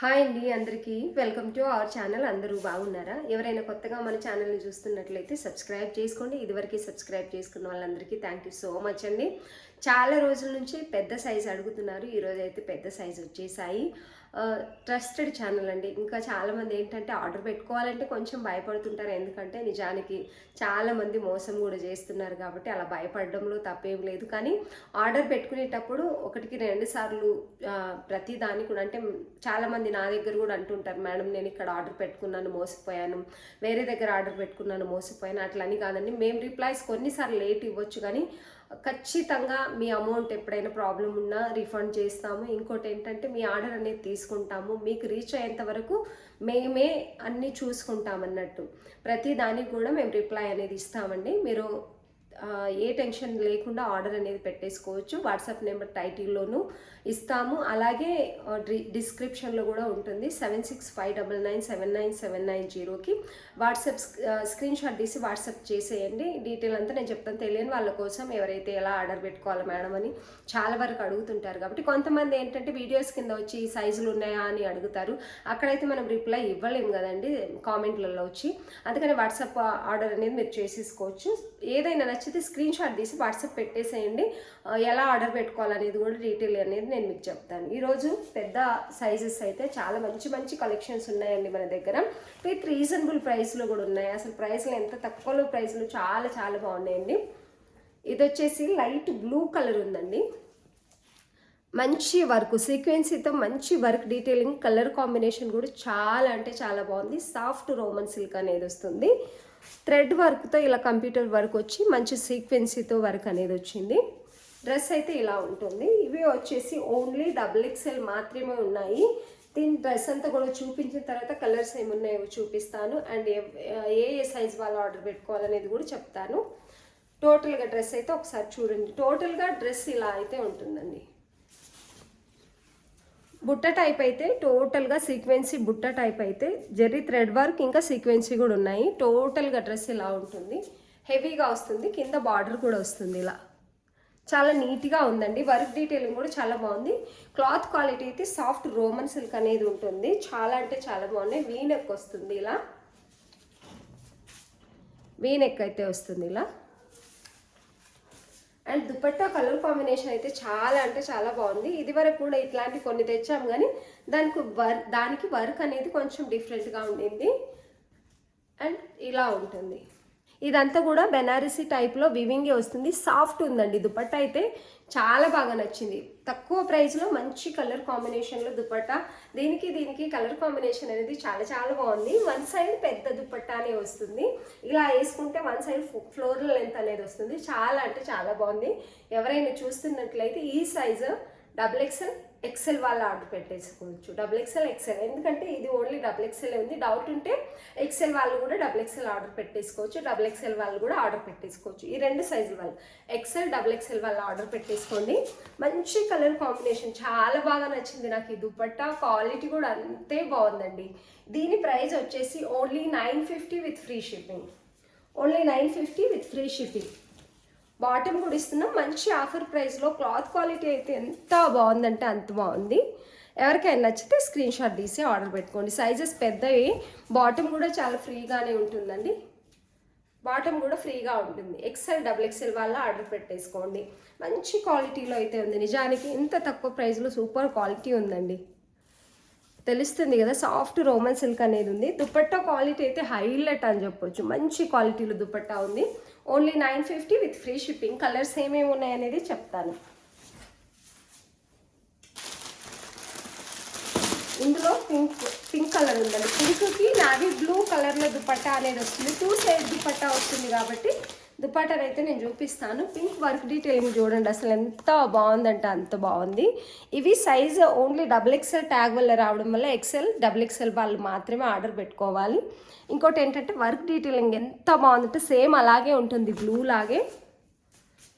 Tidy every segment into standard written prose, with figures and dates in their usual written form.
Hi అండి అందరికీ welcome to our channel. అందరూ బాగున్నారా? ఎవరైనా కొత్తగా మన ఛానల్ని చూస్తున్నట్లయితే సబ్స్క్రైబ్ చేసుకోండి. ఇదివరకు సబ్స్క్రైబ్ చేసుకున్న వాళ్ళందరికీ థ్యాంక్ యూ సో మచ్ అండి. చాలా రోజుల నుంచి పెద్ద సైజు అడుగుతున్నారు. ఈరోజు అయితే పెద్ద సైజు వచ్చేసాయి. ట్రస్టెడ్ ఛానల్ అండి. ఇంకా చాలామంది ఏంటంటే ఆర్డర్ పెట్టుకోవాలంటే కొంచెం భయపడుతుంటారు. ఎందుకంటే నిజానికి చాలామంది మోసం కూడా చేస్తున్నారు కాబట్టి అలా భయపడడంలో తప్పేం లేదు. కానీ ఆర్డర్ పెట్టుకునేటప్పుడు ఒకటికి 2 సార్లు ప్రతి దానికి కూడా అంటే చాలామంది నా దగ్గర కూడా అంటుంటారు, మేడం నేను ఇక్కడ ఆర్డర్ పెట్టుకున్నాను మోసపోయాను, వేరే దగ్గర ఆర్డర్ పెట్టుకున్నాను మోసపోయాను. అట్లా అని కాదండి, మేము రిప్లైస్ కొన్నిసార్లు లేట్ ఇవ్వచ్చు కానీ ఖచ్చితంగా మీ అమౌంట్ ఎప్పుడైనా ప్రాబ్లం ఉన్నా రీఫండ్ చేస్తాము. ఇంకోటి ఏంటంటే మీ ఆర్డర్ అనేది తీసుకుంటాము, మీకు రీచ్ అయ్యేంత వరకు మేమే అన్నీ చూసుకుంటామన్నట్టు. ప్రతి దానికి కూడా మేము రిప్లై అనేది ఇస్తామండి. మీరు ఏ టెన్షన్ లేకుండా ఆర్డర్ అనేది పెట్టేసుకోవచ్చు. వాట్సాప్ నెంబర్ టైటిల్లోనూ ఇస్తాము, అలాగే డిస్క్రిప్షన్లో కూడా ఉంటుంది. 7659979790కి వాట్సాప్ స్క్రీన్ షాట్ తీసి వాట్సాప్ చేసేయండి. డీటెయిల్ అంతా నేను చెప్తాను. తెలియని వాళ్ళ కోసం ఎవరైతే ఎలా ఆర్డర్ పెట్టుకోవాలి మేడం అని చాలా వరకు అడుగుతుంటారు కాబట్టి కొంతమంది ఏంటంటే వీడియోస్ కింద వచ్చి సైజులు ఉన్నాయా అని అడుగుతారు. అక్కడైతే మనం రిప్లై ఇవ్వలేము కదండి కామెంట్లలో వచ్చి. అందుకని వాట్సాప్ ఆర్డర్ అనేది మీరు చేసేసుకోవచ్చు. ఏదైనా నచ్చితే స్క్రీన్ షాట్ తీసి వాట్సాప్ పెట్టేసేయండి. ఎలా ఆర్డర్ పెట్టుకోవాలనేది కూడా డీటెయిల్ అనేది నేను మీకు చెప్తాను. ఈరోజు పెద్ద సైజెస్ అయితే చాలా మంచి మంచి కలెక్షన్స్ ఉన్నాయండి మన దగ్గర. విత్ రీజనబుల్ ప్రైస్లో కూడా ఉన్నాయి. అసలు ప్రైస్లు ఎంత తక్కువలో ప్రైస్లు చాలా చాలా బాగున్నాయండి. ఇది వచ్చేసి లైట్ బ్లూ కలర్ ఉందండి. మంచి వర్క్ సీక్వెన్సీతో మంచి వర్క్ డీటెయిలింగ్ కలర్ కాంబినేషన్ కూడా చాలా అంటే చాలా బాగుంది. సాఫ్ట్ రోమన్ సిల్క్ అనేది వస్తుంది. థ్రెడ్ వర్క్తో ఇలా కంప్యూటర్ వర్క్ వచ్చి మంచి సీక్వెన్సీతో వర్క్ అనేది వచ్చింది. డ్రెస్ అయితే ఇలా ఉంటుంది. ఇవి వచ్చేసి ఓన్లీ XXL మాత్రమే ఉన్నాయి. దీని డ్రెస్ అంతా కూడా చూపించిన తర్వాత కలర్స్ ఏమున్నాయో చూపిస్తాను అండ్ ఏ సైజ్ వాళ్ళు ఆర్డర్ పెట్టుకోవాలనేది కూడా చెప్తాను. టోటల్గా డ్రెస్ అయితే ఒకసారి చూడండి. టోటల్గా డ్రెస్ ఇలా అయితే ఉంటుందండి. బుట్ట టైప్ అయితే టోటల్గా సీక్వెన్సీ బుట్ట టైప్ అయితే జెర్రీ థ్రెడ్ వర్క్ ఇంకా సీక్వెన్సీ కూడా ఉన్నాయి. టోటల్గా డ్రెస్ ఇలా ఉంటుంది. హెవీగా వస్తుంది, కింద బార్డర్ కూడా వస్తుంది. ఇలా చాలా నీట్గా ఉందండి. వర్క్ డీటెయిలింగ్ కూడా చాలా బాగుంది. క్లాత్ క్వాలిటీ అయితే సాఫ్ట్ రోమన్ సిల్క్ అనేది ఉంటుంది. చాలా అంటే చాలా బాగున్నాయి. వీ నెక్ వస్తుంది, ఇలా వీ నెక్ అయితే వస్తుంది ఇలా. అండ్ దుపట్టా కలర్ కాంబినేషన్ అయితే చాలా అంటే చాలా బాగుంది. ఇది వరకు కూడా ఇట్లాంటి కొన్ని తెచ్చాము కానీ దానికి వర్క్ అనేది కొంచెం డిఫరెంట్గా ఉండింది. అండ్ ఇలా ఉంటుంది. ఇదంతా కూడా బెనారసీ టైప్లో వివింగే వస్తుంది. సాఫ్ట్ ఉందండి. దుపట్టా అయితే చాలా బాగా నచ్చింది. తక్కువ ప్రైస్లో మంచి కలర్ కాంబినేషన్లో దుపట్టా. దీనికి కలర్ కాంబినేషన్ అనేది చాలా చాలా బాగుంది. వన్ సైడ్ పెద్ద దుపట్టానే వస్తుంది. ఇలా వేసుకుంటే వన్ సైడ్ ఫ్లోరల్ లెంత్ అనేది వస్తుంది. చాలా అంటే చాలా బాగుంది. ఎవరైనా చూస్తున్నట్లయితే ఈ సైజు XXL XL వాళ్ళు ఆర్డర్ పెట్టేసుకోవచ్చు. XXL XL ఎందుకంటే ఇది ఓన్లీ XXL ఉంది. డౌట్ ఉంటే XL వాళ్ళు కూడా XXL ఆర్డర్ పెట్టేసుకోవచ్చు. XXL వాళ్ళు కూడా ఆర్డర్ పెట్టేసుకోవచ్చు. ఈ 2 సైజుల వాళ్ళు XL XXL వాళ్ళు ఆర్డర్ పెట్టేసుకోండి. మంచి కలర్ కాంబినేషన్ చాలా బాగా నచ్చింది నాకు. ఈ దుపట్టా క్వాలిటీ కూడా అంతే బాగుందండి. దీని ప్రైస్ వచ్చేసి only 950 with free shipping. Only 950 with free shipping. Bottom కూడా ఇస్తున్నాం మంచి ఆఫర్ ప్రైస్లో. క్లాత్ క్వాలిటీ అయితే ఎంత బాగుందంటే అంత బాగుంది. ఎవరికైనా నచ్చితే స్క్రీన్ షాట్ తీసి ఆర్డర్ పెట్టుకోండి. సైజెస్ పెద్దవి. బాటమ్ కూడా చాలా ఫ్రీగానే ఉంటుందండి. బాటమ్ కూడా ఫ్రీగా ఉంటుంది. XL XXL వాళ్ళ ఆర్డర్ పెట్టేసుకోండి. మంచి క్వాలిటీలో అయితే ఉంది. నిజానికి ఇంత తక్కువ ప్రైస్లో సూపర్ క్వాలిటీ ఉందండి. తెలుస్తుంది కదా, సాఫ్ట్ రోమన్ సిల్క్ అనేది ఉంది. దుపట్టా క్వాలిటీ అయితే హైలైట్ అని చెప్పొచ్చు. మంచి క్వాలిటీలో దుపట్టా ఉంది. Only 950 with free shipping. Colours ఏమేమి ఉన్నాయనేది చెప్తాను. ఇందులో పింక్ కలర్ ఉందండి. పింక్కి నావీ బ్లూ కలర్లో దుపట్టా అనేది వస్తుంది. 2 సైజ్ దుపట్టా వస్తుంది కాబట్టి దుపట్టాను అయితే నేను చూపిస్తాను. పింక్ వర్క్ డీటెయిలింగ్ చూడండి, అసలు ఎంత బాగుందంటే అంత బాగుంది. ఇవి సైజు ఓన్లీ XXL ట్యాగ్ వల్ల రావడం వల్ల XL XXL వాళ్ళు మాత్రమే ఆర్డర్ పెట్టుకోవాలి. ఇంకోటి ఏంటంటే వర్క్ డీటెయిలింగ్ ఎంత బాగుందంటే సేమ్ అలాగే ఉంటుంది, బ్లూ లాగే.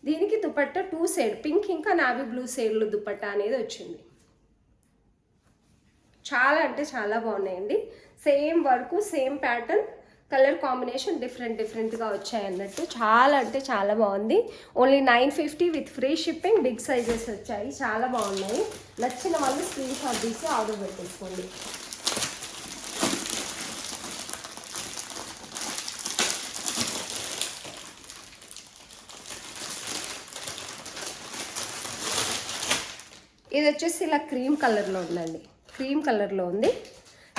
దీనికి దుపట్టా 2 సైడ్ పింక్ ఇంకా నావీ బ్లూ సైడ్లో దుపట్టా అనేది వచ్చింది. చాలా అంటే చాలా బాగున్నాయండి. Same work same pattern colour combination డిఫరెంట్గా వచ్చాయి అన్నట్టు. చాలా అంటే చాలా బాగుంది. Only 950 with free shipping. Big sizes వచ్చాయి, చాలా బాగున్నాయి. నచ్చిన వాళ్ళు స్క్రీన్ షాట్ తీసి ఆర్డర్ పెట్టేసుకోండి. ఇది వచ్చేసి ఇలా క్రీమ్ కలర్లో ఉందండి, క్రీమ్ కలర్లో ఉంది.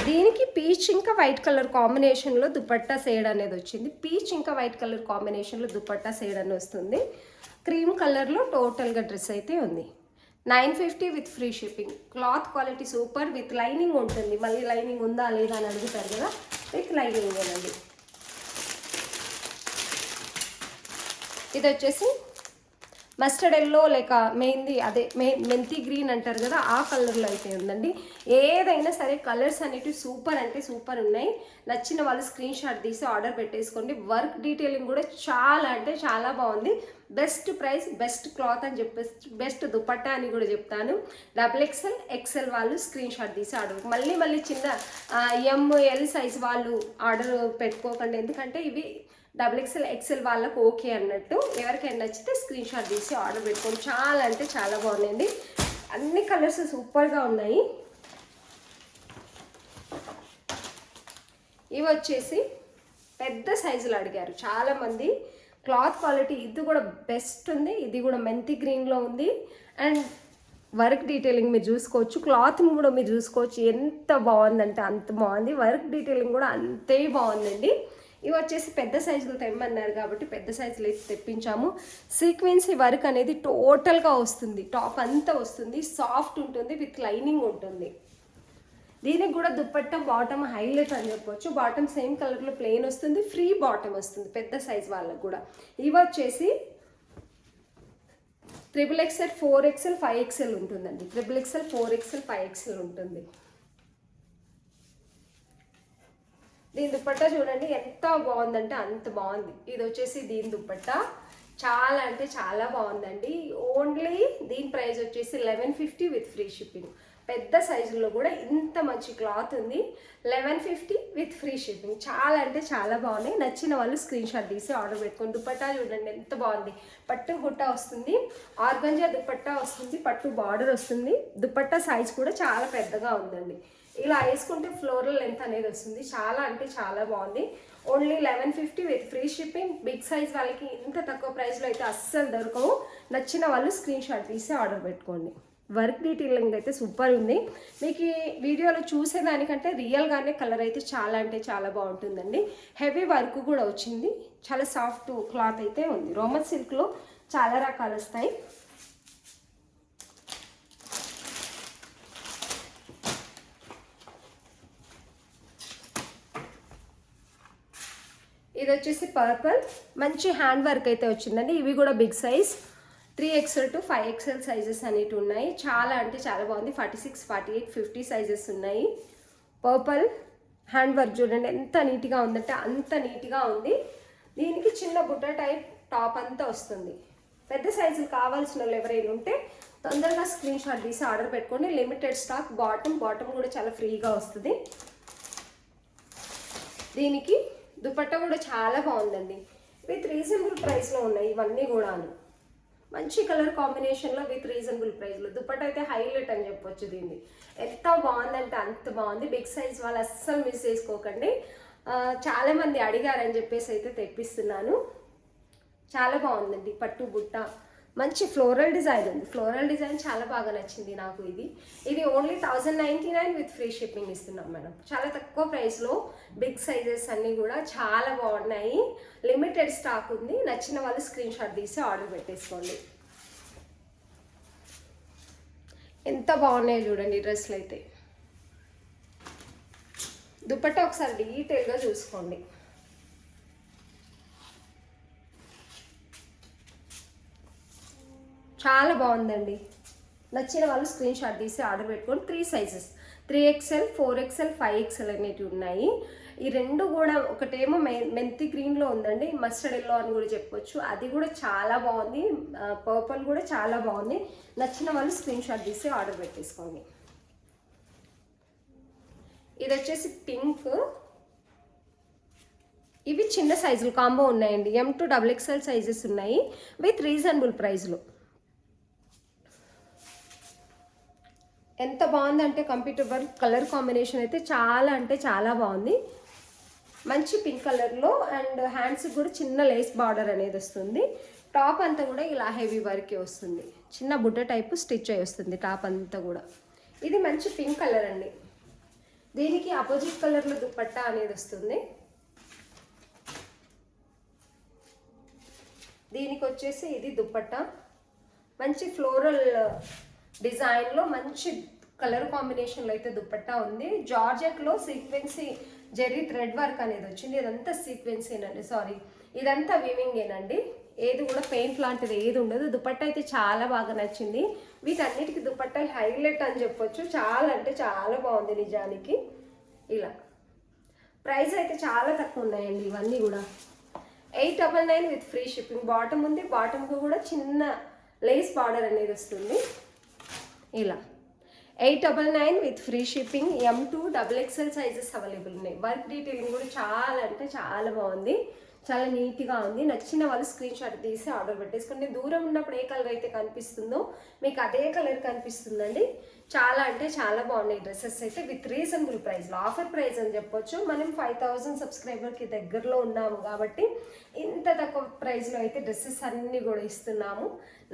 దీనికి పీచ్ ఇంకా వైట్ కలర్ కాంబినేషన్లో దుపట్టా షేడ్ అనేది వచ్చింది. పీచ్ ఇంకా వైట్ కలర్ కాంబినేషన్లో దుపట్టా షేడ్ అని వస్తుంది. క్రీమ్ కలర్లో టోటల్గా డ్రెస్ అయితే ఉంది. 950 with free shipping. Cloth quality super. With lining ఉంటుంది. మళ్ళీ లైనింగ్ ఉందా లేదా అని అడుగుతారు కదా, విత్ లైనింగ్ ఏనండి. ఇది వచ్చేసి మస్టర్డ్ ఎల్లో లేక మెహందీ, అదే మెంతి గ్రీన్ అంటారు కదా, ఆ కలర్లో అయితే ఉందండి. ఏదైనా సరే కలర్స్ అనేటివి సూపర్ అంటే సూపర్ ఉన్నాయి. నచ్చిన వాళ్ళు స్క్రీన్ షాట్ తీసి ఆర్డర్ పెట్టేసుకోండి. వర్క్ డీటెయిలింగ్ కూడా చాలా అంటే చాలా బాగుంది. బెస్ట్ ప్రైస్, బెస్ట్ క్లాత్ అని చెప్పేసి, బెస్ట్ దుపట్టా అని కూడా చెప్తాను. XXL XL వాళ్ళు స్క్రీన్ షాట్ తీసి ఆర్డర్, మళ్ళీ చిన్న ML సైజ్ వాళ్ళు ఆర్డర్ పెట్టుకోకండి. ఎందుకంటే ఇవి XXL XL వాళ్ళకు ఓకే అన్నట్టు. ఎవరికైనా నచ్చితే స్క్రీన్ షాట్ తీసి ఆర్డర్ పెట్టుకోండి. చాలా అంటే చాలా బాగున్నాయండి. అన్ని కలర్స్ సూపర్గా ఉన్నాయి. ఇవి వచ్చేసి పెద్ద సైజులు అడిగారు చాలామంది. క్లాత్ క్వాలిటీ ఇది కూడా బెస్ట్ ఉంది. ఇది కూడా మెంతి గ్రీన్లో ఉంది. అండ్ వర్క్ డీటెయిలింగ్ మీరు చూసుకోవచ్చు, క్లాత్ని కూడా మీరు చూసుకోవచ్చు. ఎంత బాగుందంటే అంత బాగుంది. వర్క్ డీటెయిలింగ్ కూడా అంతే బాగుందండి. ఇవి వచ్చేసి పెద్ద సైజులు తెమ్మన్నారు కాబట్టి పెద్ద సైజులు అయితే తెప్పించాము. సీక్వెన్సీ వర్క్ అనేది టోటల్గా వస్తుంది. టాప్ అంతా వస్తుంది. సాఫ్ట్ ఉంటుంది, విత్ లైనింగ్ ఉంటుంది. దీనికి కూడా దుపట్టా బాటమ్ హైలైట్ అని చెప్పవచ్చు. బాటమ్ సేమ్ కలర్లో ప్లెయిన్ వస్తుంది. ఫ్రీ బాటమ్ వస్తుంది పెద్ద సైజ్ వాళ్ళకు కూడా. ఇవి వచ్చేసి XXL 4XL 5XL ఉంటుందండి. XXL 4XL 5XL ఉంటుంది. దీని దుపట్టా చూడండి ఎంత బాగుందంటే అంత బాగుంది. ఇది వచ్చేసి దీని దుపట్టా చాలా అంటే చాలా బాగుందండి. ఓన్లీ దీని ప్రైస్ వచ్చేసి 1150 విత్ ఫ్రీ షిప్పింగ్. పెద్ద సైజుల్లో కూడా ఇంత మంచి క్లాత్ ఉంది. 1150 విత్ ఫ్రీ షిప్పింగ్. చాలా అంటే చాలా బాగున్నాయి. నచ్చిన వాళ్ళు స్క్రీన్ షాట్ తీసి ఆర్డర్ పెట్టుకోండి. దుపట్టా చూడండి ఎంత బాగుంది. పట్టు గుట్ట వస్తుంది, ఆర్గంజా దుపట్టా వస్తుంది, పట్టు బార్డర్ వస్తుంది. దుపట్టా సైజ్ కూడా చాలా పెద్దగా ఉందండి. ఇలా వేసుకుంటే ఫ్లోరల్ లెంత్ అనేది వస్తుంది. చాలా అంటే చాలా బాగుంది. Only 1150 with free shipping. Big size వాళ్ళకి ఇంత తక్కువ ప్రైస్లో అయితే అస్సలు దొరకవు. నచ్చిన వాళ్ళు స్క్రీన్ షాట్ తీసి ఆర్డర్ పెట్టుకోండి. వర్క్ డీటెయిలింగ్ అయితే సూపర్ ఉంది. మీకు ఈ వీడియోలో చూసేదానికంటే రియల్గానే కలర్ అయితే చాలా అంటే చాలా బాగుంటుందండి. హెవీ వర్క్ కూడా వచ్చింది. చాలా సాఫ్ట్ క్లాత్ అయితే ఉంది. రోమన్ సిల్క్లో చాలా రకాలు వస్తాయి. ఇది వచ్చేసి పర్పుల్, మంచి హ్యాండ్ వర్క్ అయితే వచ్చిందండి. ఇవి కూడా big size 3XL to 5XL sizes అనేవి ఉన్నాయి. చాలా అంటే చాలా బాగుంది. 46, 48, 50 సైజెస్ ఉన్నాయి. పర్పుల్ హ్యాండ్ వర్క్ చూడండి ఎంత నీట్గా ఉందంటే అంత నీట్గా ఉంది. దీనికి చిన్న బుట్ట టైప్ టాప్ అంతా వస్తుంది. పెద్ద సైజులు కావాల్సిన వాళ్ళు ఎవరైనా ఉంటే తొందరగా స్క్రీన్ షాట్ తీసి ఆర్డర్ పెట్టుకోండి. Limited stock. బాటమ్ కూడా చాలా ఫ్రీగా వస్తుంది. దీనికి దుపట్టా కూడా చాలా బాగుందండి. విత్ రీజనబుల్ ప్రైస్లో ఉన్నాయి ఇవన్నీ కూడాను. మంచి కలర్ కాంబినేషన్లో విత్ రీజనబుల్ ప్రైస్లో. దుపట్టా అయితే హైలైట్ అని చెప్పొచ్చు. దీన్ని ఎంత బాగుందంటే అంత బాగుంది. బిగ్ సైజ్ వాళ్ళు అస్సలు మిస్ చేసుకోకండి. చాలామంది అడిగారని చెప్పేసి అయితే తెప్పిస్తున్నాను. చాలా బాగుందండి. పట్టు బుట్ట మంచి ఫ్లోరల్ డిజైన్ ఉంది. ఫ్లోరల్ డిజైన్ చాలా బాగా నచ్చింది నాకు. ఇది ఓన్లీ 1099 విత్ ఫ్రీ షిప్పింగ్ ఇస్తున్నాం మేడం. చాలా తక్కువ ప్రైస్లో బిగ్ సైజెస్ అన్నీ కూడా చాలా బాగున్నాయి. లిమిటెడ్ స్టాక్ ఉంది. నచ్చిన వాళ్ళు స్క్రీన్ షాట్ తీసి ఆర్డర్ పెట్టేసుకోండి. ఎంత బాగున్నాయో చూడండి డ్రెస్లు అయితే. దుపట్టా ఒకసారి డీటెయిల్గా చూసుకోండి. చాలా బాగుందండి. నచ్చిన వాళ్ళు స్క్రీన్ షాట్ తీసి ఆర్డర్ పెట్టుకోండి. 3 సైజెస్ 3XL 4XL 5XL అనేటివి ఉన్నాయి. ఈ రెండు కూడా ఒకటేమో మెంతి గ్రీన్లో ఉందండి, మస్టర్డ్ ఎల్లో అని కూడా చెప్పొచ్చు. అది కూడా చాలా బాగుంది. పర్పుల్ కూడా చాలా బాగుంది. నచ్చిన వాళ్ళు స్క్రీన్ షాట్ తీసి ఆర్డర్ పెట్టేసుకోండి. ఇది వచ్చేసి పింక్, ఇవి చిన్న సైజులు కాంబో ఉన్నాయండి. M2 XXL సైజెస్ ఉన్నాయి విత్ రీజనబుల్ ప్రైస్లో. ఎంత బాగుందంటే కంప్యూటర్ వర్క్ కలర్ కాంబినేషన్ అయితే చాలా అంటే చాలా బాగుంది. మంచి పింక్ కలర్లో అండ్ హ్యాండ్స్కి కూడా చిన్న లేస్ బార్డర్ అనేది వస్తుంది. టాప్ అంతా కూడా ఇలా హెవీ వర్కే వస్తుంది. చిన్న బుట్ట టైపు స్టిచ్ అయి వస్తుంది టాప్ అంతా కూడా. ఇది మంచి పింక్ కలర్ అండి. దీనికి అపోజిట్ కలర్లో దుపట్టా అనేది వస్తుంది. దీనికి వచ్చేసి ఇది దుపట్టా మంచి ఫ్లోరల్ డిజైన్లో మంచి కలర్ కాంబినేషన్లో అయితే దుపట్టా ఉంది. జార్జెట్లో సీక్వెన్సీ జెరీ థ్రెడ్ వర్క్ అనేది వచ్చింది. ఇదంతా సీక్వెన్సీనండి, సారీ ఇదంతా వీవింగేనండి. ఏది కూడా పెయింట్ లాంటిది ఏది ఉండదు. దుపట్టా అయితే చాలా బాగా నచ్చింది. వీటన్నిటికీ దుపట్టా హైలైట్ అని చెప్పొచ్చు. చాలా అంటే చాలా బాగుంది నిజానికి. ఇలా ప్రైస్ అయితే చాలా తక్కువ ఉన్నాయండి ఇవన్నీ కూడా. 899 విత్ ఫ్రీ షిప్పింగ్. బాటమ్ ఉంది, బాటమ్కి కూడా చిన్న లేస్ బార్డర్ అనేది వస్తుంది. ఇలా 899 with free shipping. M2 XXL sizes available ఉన్నాయి. వర్క్ డీటెయిలింగ్ కూడా చాలా అంటే చాలా బాగుంది, చాలా నీట్గా ఉంది. నచ్చిన వాళ్ళు స్క్రీన్ షాట్ తీసి ఆర్డర్ పెట్టేసుకోండి. దూరం ఉన్నప్పుడు ఏ కలర్ అయితే కనిపిస్తుందో మీకు అదే కలర్ కనిపిస్తుందండి. చాలా అంటే చాలా బాగున్నాయి డ్రెస్సెస్ అయితే విత్ రీజనబుల్ ప్రైస్లో. ఆఫర్ ప్రైస్ అని చెప్పొచ్చు. మనం 5000 సబ్స్క్రైబర్కి దగ్గరలో ఉన్నాము కాబట్టి ఇంత తక్కువ ప్రైస్లో అయితే డ్రెస్సెస్ అన్నీ కూడా ఇస్తున్నాము.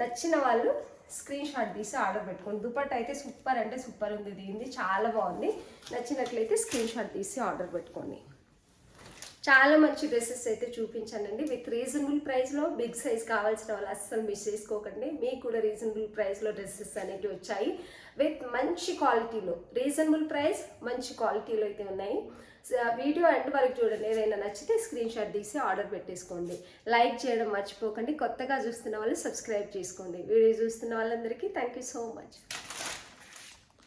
నచ్చిన వాళ్ళు స్క్రీన్ షాట్ తీసి ఆర్డర్ పెట్టుకోండి. దుపట్టా అయితే సూపర్ అంటే సూపర్ ఉంది. దీనిది చాలా బాగుంది. నచ్చినట్లయితే స్క్రీన్ షాట్ తీసి ఆర్డర్ పెట్టుకోండి. చాలా మంచి డ్రెస్సెస్ అయితే చూపించానండి విత్ రీజనబుల్ ప్రైస్లో. బిగ్ సైజ్ కావాల్సిన వాళ్ళు అస్సలు మిస్ చేసుకోకండి. మీకు కూడా రీజనబుల్ ప్రైస్లో డ్రెస్సెస్ అనేవి వచ్చాయి విత్ మంచి క్వాలిటీలో. రీజనబుల్ ప్రైస్ మంచి క్వాలిటీలో అయితే ఉన్నాయి. వీడియో ఎండ్ వరకు చూడండి. ఏదైనా నచ్చితే స్క్రీన్ షాట్ తీసి ఆర్డర్ పెట్టేసుకోండి. లైక్ చేయడం మర్చిపోకండి. కొత్తగా చూస్తున్న వాళ్ళు సబ్స్క్రైబ్ చేసుకోండి. వీడియో చూస్తున్న వాళ్ళందరికీ థ్యాంక్ యూ సో మచ్.